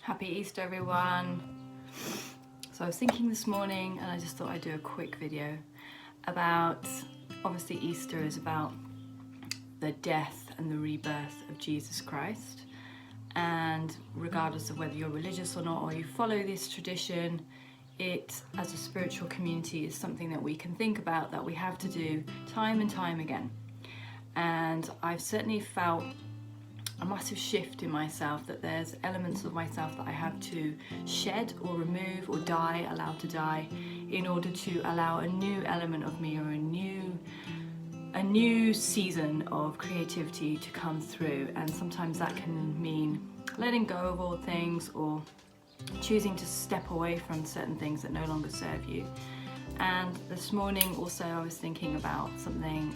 Happy Easter, everyone. So I was thinking this morning and I just thought I'd do a quick video about, obviously Easter is about the death and the rebirth of Jesus Christ, and regardless of whether you're religious or not, or you follow this tradition, it as a spiritual community is something that we can think about, that we have to do time and time again. And I've certainly felt a massive shift in myself, that there's elements of myself that I have to shed or remove or allow to die, in order to allow a new element of me, or a new season of creativity to come through. And sometimes that can mean letting go of old things, or choosing to step away from certain things that no longer serve you. And this morning also I was thinking about something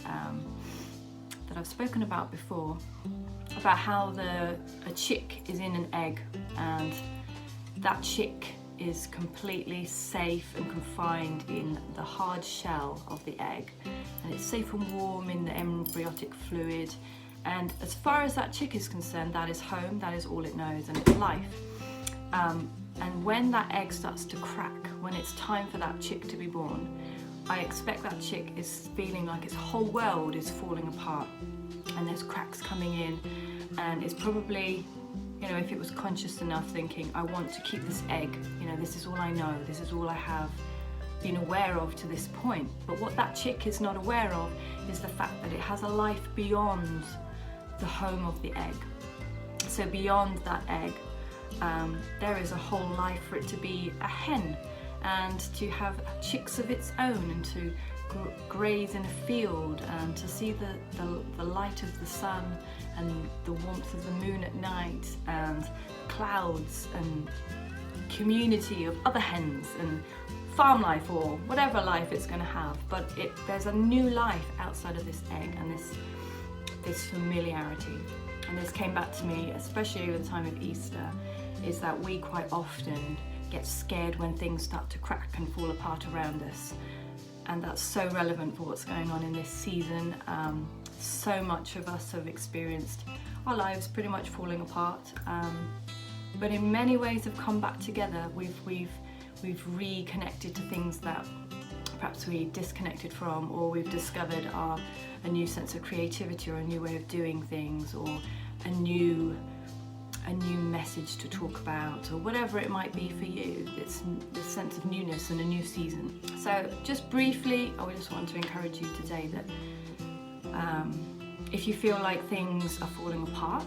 that I've spoken about before, about how a chick is in an egg, and that chick is completely safe and confined in the hard shell of the egg, and it's safe and warm in the embryonic fluid, and as far as that chick is concerned, that is home, that is all it knows, and it's life. And when that egg starts to crack, when it's time for that chick to be born, I expect that chick is feeling like its whole world is falling apart, and there's cracks coming in, and it's probably, you know, if it was conscious enough, thinking, I want to keep this egg, you know, this is all I know, this is all I have been aware of to this point. But what that chick is not aware of is the fact that it has a life beyond the home of the egg. So beyond that egg, there is a whole life for it to be a hen, and to have chicks of its own, and to graze in a field, and to see the light of the sun and the warmth of the moon at night, and clouds and community of other hens and farm life, or whatever life it's going to have. But there's a new life outside of this egg, and this familiarity. And this came back to me, especially at the time of Easter, is that we quite often get scared when things start to crack and fall apart around us. And that's so relevant for what's going on in this season. So much of us have experienced our lives pretty much falling apart, but in many ways have come back together. We've reconnected to things that perhaps we disconnected from, or we've discovered a new sense of creativity, or a new way of doing things, or a new message to talk about, or whatever it might be for you. It's this sense of newness and a new season. So just briefly, I just want to encourage you today that if you feel like things are falling apart,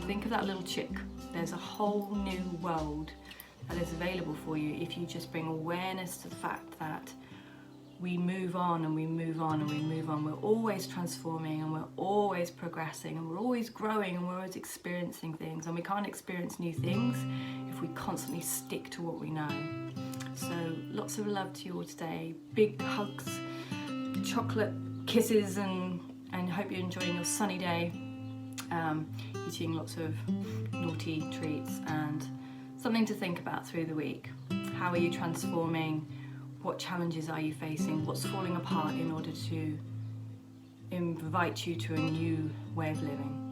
think of that little chick. There's a whole new world that is available for you if you just bring awareness to the fact that we move on, and we move on, and we move on. We're always transforming, and we're always progressing, and we're always growing, and we're always experiencing things. And we can't experience new things if we constantly stick to what we know. So lots of love to you all today. Big hugs, chocolate kisses, and hope you're enjoying your sunny day. Eating lots of naughty treats, and something to think about through the week. How are you transforming? What challenges are you facing? What's falling apart, in order to invite you to a new way of living?